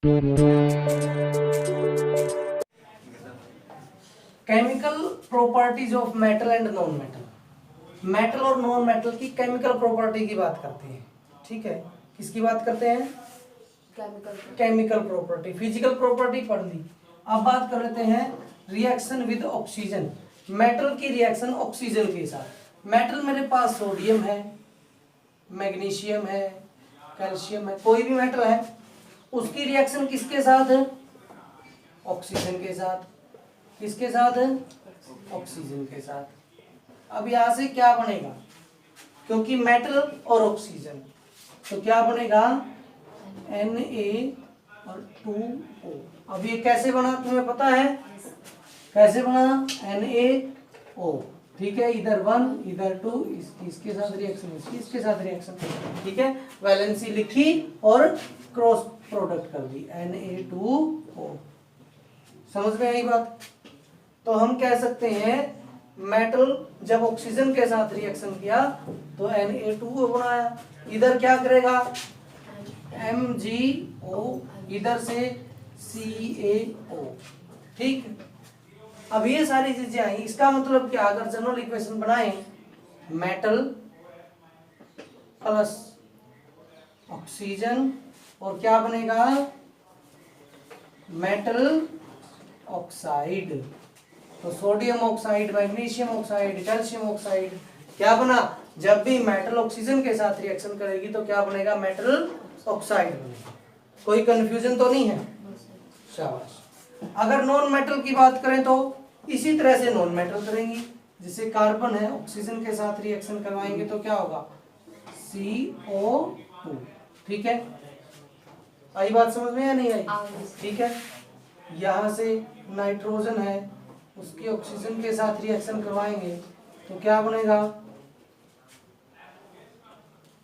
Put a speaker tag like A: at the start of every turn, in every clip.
A: Chemical properties of metal and non metal. Metal और non metal की chemical property की बात करते हैं। ठीक है, किसकी बात करते हैं? Chemical property. फिजिकल प्रॉपर्टी पढ़ ली। अब बात कर लेते हैं रिएक्शन विद ऑक्सीजन। मेटल की रिएक्शन ऑक्सीजन के साथ। मेटल मेरे पास सोडियम है, मैग्नीशियम है, कैल्शियम है, कोई भी मेटल है, उसकी रिएक्शन किसके साथ है? ऑक्सीजन के साथ। किसके साथ है? ऑक्सीजन के साथ। अब यहां से क्या बनेगा? क्योंकि मेटल और ऑक्सीजन, तो क्या बनेगा? Na और 2O। अब ये कैसे बना तुम्हें पता है? कैसे बना? NaO। ठीक है, इधर 1 इधर 2, इसके साथ रिएक्शन, इसके साथ रिएक्शन। ठीक है, वैलेंसी लिखी और क्रॉस प्रोडक्ट कर दी, Na2O। समझ में आई बात? तो हम कह सकते हैं मेटल जब ऑक्सीजन के साथ रिएक्शन किया तो Na2O बनाया। इधर क्या करेगा? MgO, इधर से CaO। ठीक, अब ये सारी चीजें आई। इसका मतलब क्या? अगर जनरल इक्वेशन बनाए मेटल प्लस ऑक्सीजन, और क्या बनेगा? Metal oxide. तो sodium oxide, magnesium oxide, calcium oxide क्या बना? जब भी मेटल ऑक्सीजन के साथ रिएक्शन करेगी तो क्या बनेगा? मेटल ऑक्साइड बनेगा। कोई कंफ्यूजन तो नहीं है? शाबाश। अगर नॉन मेटल की बात करें तो इसी तरह से नॉन मेटल करेंगी। जैसे कार्बन है, ऑक्सीजन के साथ रिएक्शन करवाएंगे तो क्या होगा? CO2। ठीक है, आई बात समझ में या नहीं आई? ठीक है, यहां से नाइट्रोजन है, उसकी ऑक्सीजन के साथ रिएक्शन करवाएंगे तो क्या बनेगा?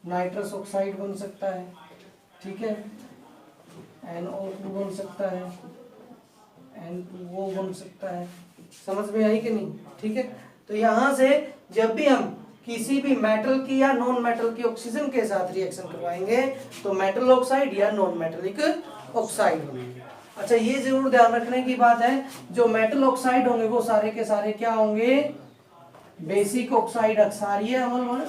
A: नाइट्रस ऑक्साइड बन सकता है। ठीक है, NO2 बन सकता है, N2O बन सकता है। समझ में आई कि नहीं? ठीक है, तो यहां से जब भी हम किसी भी मेटल की या नॉन मेटल की ऑक्सीजन के साथ रिएक्शन करवाएंगे तो मेटल ऑक्साइड या नॉन मेटेलिक ऑक्साइड बनेंगे। अच्छा, ये जरूर ध्यान रखने की बात है, जो मेटल ऑक्साइड होंगे वो सारे के सारे क्या होंगे? बेसिक ऑक्साइड, अक्षारीय अम्ल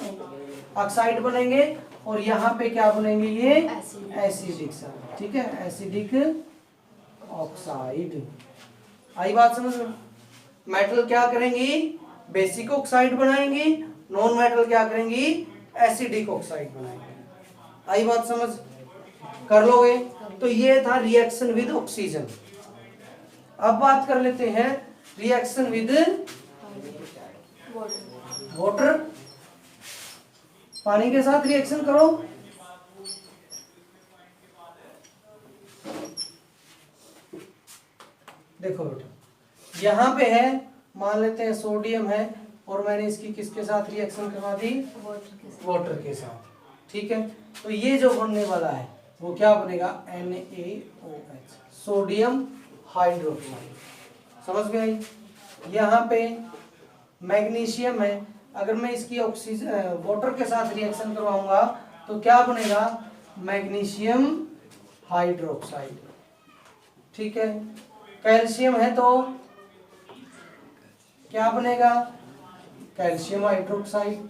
A: ऑक्साइड बनेंगे। और यहाँ पे क्या बनेंगे? ये एसिडिक। ठीक है, एसिडिक ऑक्साइड। आई बात समझ में? मेटल क्या करेंगी? बेसिक ऑक्साइड बनाएंगी। नॉन मेटल क्या करेंगी? एसिडिक ऑक्साइड बनाएंगे। आई बात समझ? कर लोगे? तो ये था रिएक्शन विद ऑक्सीजन। अब बात कर लेते हैं रिएक्शन विद वाटर। पानी के साथ रिएक्शन करो। देखो बेटा, यहां पे है, मान लेते हैं सोडियम है, और मैंने इसकी किसके साथ रिएक्शन करवा दी? वाटर के साथ। ठीक है, तो ये जो बनने वाला है वो क्या बनेगा? NaOH, sodium hydroxide. समझ में आई? यहाँ पे मैग्नीशियम है, अगर मैं इसकी ऑक्सीजन वाटर के साथ रिएक्शन करवाऊंगा तो क्या बनेगा? Magnesium hydroxide. ठीक है, कैल्शियम है तो क्या बनेगा? Calcium hydroxide.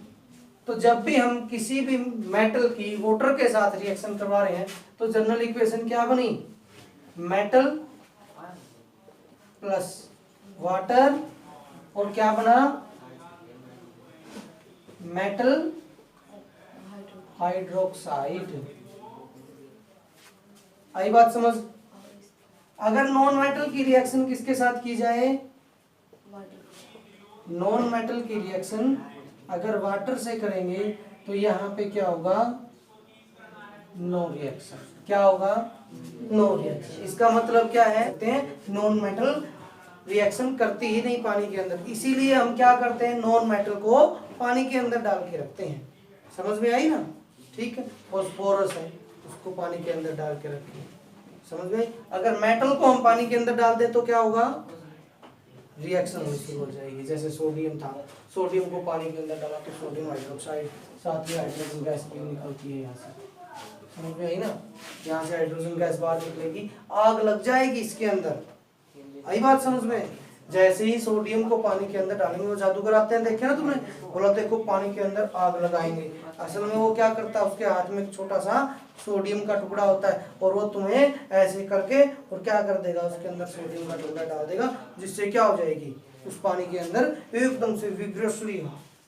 A: तो जब भी हम किसी भी मेटल की वाटर के साथ रिएक्शन करवा रहे हैं तो जनरल इक्वेशन क्या बनी? मेटल प्लस वाटर, और क्या बना? Metal hydroxide. आई बात समझ? अगर नॉन मेटल की रिएक्शन किसके साथ की जाए? नॉन मेटल की रिएक्शन अगर वाटर से करेंगे तो यहाँ पे क्या होगा? No reaction. क्या होगा? No reaction. इसका मतलब क्या है? नॉन मेटल रिएक्शन करती ही नहीं पानी के अंदर, इसीलिए हम क्या करते हैं? नॉन मेटल को पानी के अंदर डाल के रखते हैं। समझ में आई ना? ठीक है, फॉस्फोरस है, उसको पानी के अंदर डाल के रखते हैं। समझ में? अगर मेटल को हम पानी के अंदर डाल दे तो क्या होगा? रिएक्शन होनी शुरू हो जाएगी। जैसे सोडियम था, सोडियम को पानी के अंदर डाला तो सोडियम हाइड्रोक्साइड, साथ ही हाइड्रोजन गैस भी निकलती है यहाँ से। समझ में आई ना। यहाँ से हाइड्रोजन गैस बाहर निकलेगी, आग लग जाएगी इसके अंदर। आई बात समझ में। जैसे ही सोडियम को पानी के अंदर डालेंगे, वो जादूगर आते हैं, देखे ना तुमने, बोला देखो पानी के अंदर आग लगाएंगे। असल में वो क्या करता है, उसके हाथ में एक छोटा सा सोडियम का टुकड़ा होता है और वो तुम्हें ऐसे करके और क्या कर देगा, उसके अंदर सोडियम का टुकड़ा डाल देगा, जिससे क्या हो जाएगी, उस पानी के अंदर एकदम से विग्रसली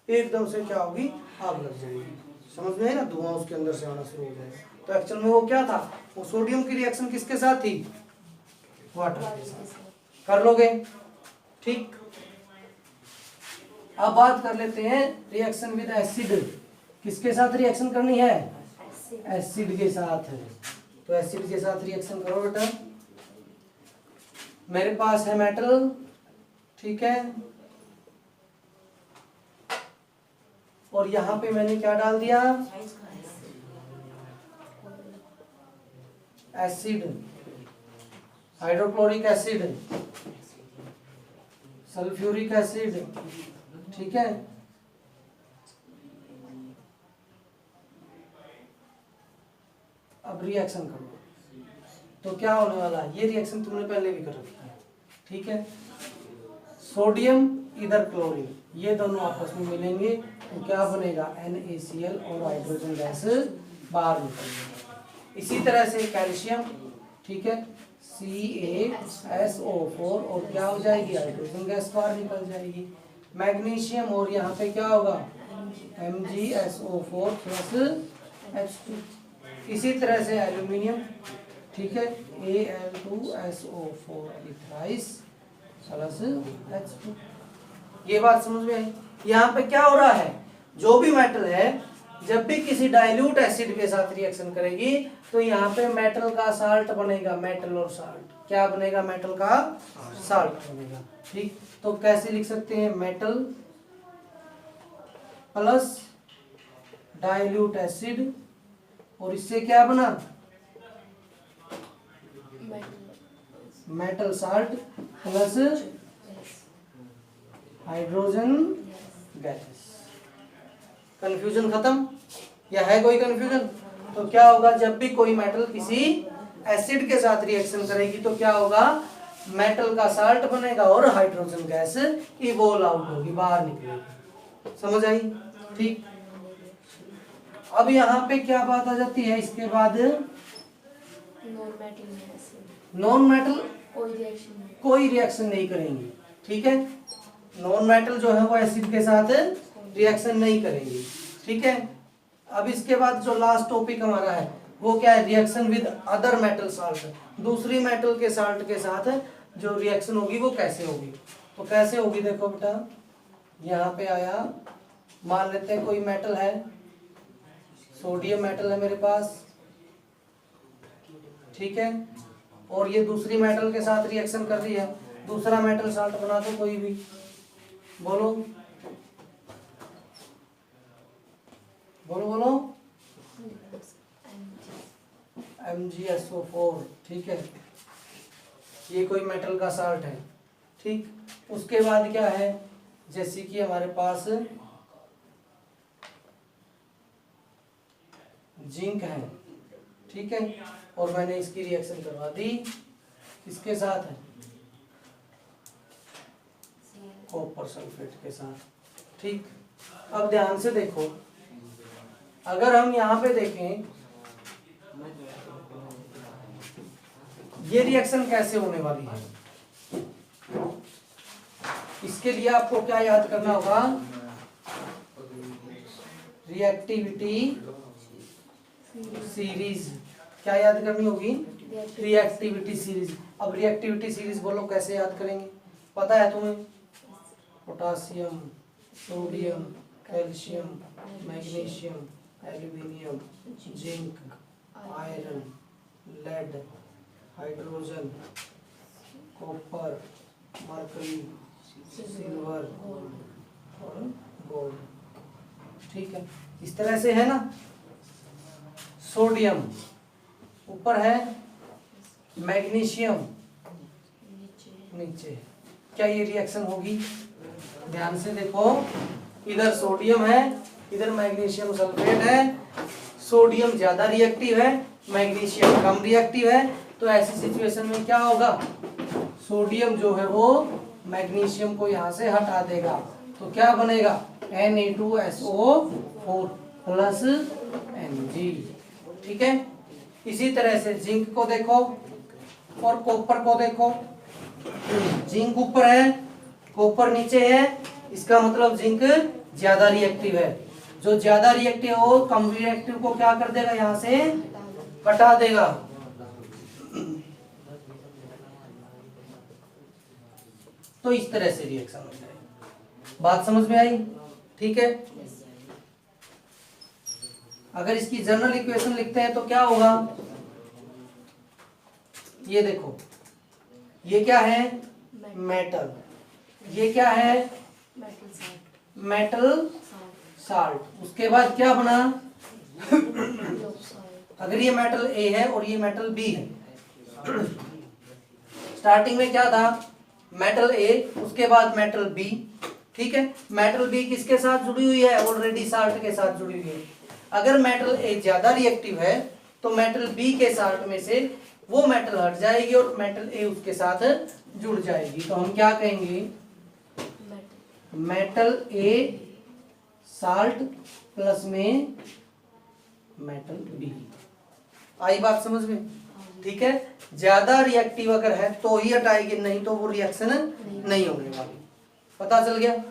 A: एकदम से क्या होगी, आग लग जाएगी। समझ में है ना, धुआं उसके अंदर से आना शुरू हो जाएगा। तो एक्चुअल में वो क्या था, वो सोडियम की रिएक्शन किसके साथ थी, वाटर के साथ। कर लोगे, ठीक। अब बात कर लेते हैं रिएक्शन विद एसिड। किसके साथ रिएक्शन करनी है, एसिड के साथ। तो एसिड के साथ रिएक्शन करो बेटा। मेरे पास है मेटल, ठीक है, और यहां पे मैंने क्या डाल दिया, acid, hydrochloric acid, sulphuric acid, ठीक है। अब रिएक्शन करो तो क्या होने वाला है, ये रिएक्शन तुमने पहले भी कर रखी है, ठीक है। सोडियम इधर क्लोरीन, ये दोनों आपस में मिलेंगे तो क्या बनेगा, NaCl और हाइड्रोजन गैस बाहर निकलेगी। इसी तरह से कैल्शियम, ठीक है, CaSO4 और क्या हो जाएगी, हाइड्रोजन गैस बाहर निकल जाएगी। मैग्नीशियम और यहाँ पे क्या होगा, MgSO4 + H2। इसी तरह से एल्यूमिनियम, ठीक है, Al2SO4 इथराइस + H2। ये बात समझ में आई। यहाँ पे क्या हो रहा है, जो भी मेटल है जब भी किसी डाइल्यूट एसिड के साथ रिएक्शन करेगी तो यहाँ पे मेटल का साल्ट बनेगा, मेटल और साल्ट क्या बनेगा, मेटल का साल्ट बनेगा, ठीक। तो कैसे लिख सकते हैं, मेटल प्लस डाइल्यूट एसिड और इससे क्या बना, metal salt plus hydrogen gas. Confusion खत्म या है कोई कंफ्यूजन। तो क्या होगा, जब भी कोई मेटल किसी एसिड के साथ रिएक्शन करेगी तो क्या होगा, मेटल का साल्ट बनेगा और हाइड्रोजन गैस इवोल्व आउट होगी, बाहर निकलेगी। समझ आई, ठीक। अब यहाँ पे क्या बात आ जाती है, इसके बाद नॉन मेटल कोई रिएक्शन नहीं करेंगी, ठीक है। नॉन मेटल जो है वो एसिड के साथ रिएक्शन नहीं करेंगी, ठीक है। अब इसके बाद जो लास्ट टॉपिक हमारा है वो क्या है, reaction with other metal salt. दूसरी मेटल के साल्ट के साथ जो रिएक्शन होगी वो कैसे होगी, तो कैसे होगी, देखो बेटा, यहाँ पे आया, मान लेते हैं कोई मेटल है, सोडियम मेटल है मेरे पास, ठीक है, और ये दूसरी मेटल के साथ रिएक्शन कर रही है। दूसरा मेटल साल्ट बना दो कोई भी, बोलो बोलो बोलो, MgSO4, ठीक है, ये कोई मेटल का साल्ट है, ठीक। उसके बाद क्या है, जैसे कि हमारे पास जिंक है, ठीक है, और मैंने इसकी रिएक्शन करवा दी, किसके साथ है, कॉपर सल्फेट के साथ, ठीक। अब ध्यान से देखो, अगर हम यहाँ पे देखें ये रिएक्शन कैसे होने वाली है, इसके लिए आपको क्या याद करना होगा, रिएक्टिविटी सीरीज, क्या याद करनी होगी, रिएक्टिविटी सीरीज। अब रिएक्टिविटी सीरीज बोलो कैसे याद करेंगे, पता है तुम्हें, potassium, sodium, calcium, magnesium, aluminium, zinc, iron, lead, hydrogen, copper, mercury, silver और गोल्ड, ठीक है। इस तरह से है ना। सोडियम ऊपर है, मैग्नीशियम नीचे, क्या ये रिएक्शन होगी, ध्यान से देखो, इधर सोडियम है, इधर मैग्नीशियम सल्फेट है, सोडियम ज्यादा रिएक्टिव है, मैग्नीशियम कम रिएक्टिव है, तो ऐसी सिचुएशन में क्या होगा, सोडियम जो है वो मैग्नीशियम को यहाँ से हटा देगा, तो क्या बनेगा Na2SO4 प्लस Mg। ठीक है, इसी तरह से जिंक को देखो और कॉपर को देखो। जिंक ऊपर है, कॉपर नीचे है, इसका मतलब जिंक ज्यादा रिएक्टिव है। जो ज्यादा रिएक्टिव हो कम रिएक्टिव को क्या कर देगा, यहाँ से हटा देगा। तो इस तरह से रिएक्शन हो जाएगी। बात समझ में आई? ठीक है, अगर इसकी जनरल इक्वेशन लिखते हैं तो क्या होगा, ये देखो, ये क्या है मेटल, ये क्या है मेटल साल्ट, उसके बाद क्या बना अगर ये मेटल ए है और ये मेटल बी है, स्टार्टिंग में क्या था मेटल ए, उसके बाद मेटल बी। ठीक है, मेटल बी किसके साथ जुड़ी हुई है, ऑलरेडी साल्ट के साथ जुड़ी हुई है। अगर मेटल ए ज्यादा रिएक्टिव है तो मेटल बी के साल्ट में से वो मेटल हट जाएगी और मेटल ए उसके साथ जुड़ जाएगी, तो हम क्या कहेंगे मेटल ए साल्ट प्लस में मेटल बी। आई बात समझ में? ठीक है, ज्यादा रिएक्टिव अगर है तो ही हटाएगी, नहीं तो वो रिएक्शन नहीं होने वाली। पता चल गया?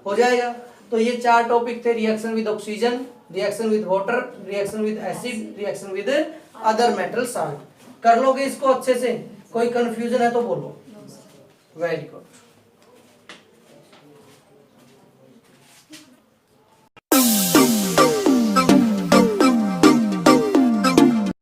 A: हो जाएगा। तो ये 4 टॉपिक थे, reaction with oxygen, reaction with water, reaction with acid, reaction with other metal salt. कर लोगे इसको अच्छे से? कोई कंफ्यूजन है तो बोलो। Very good.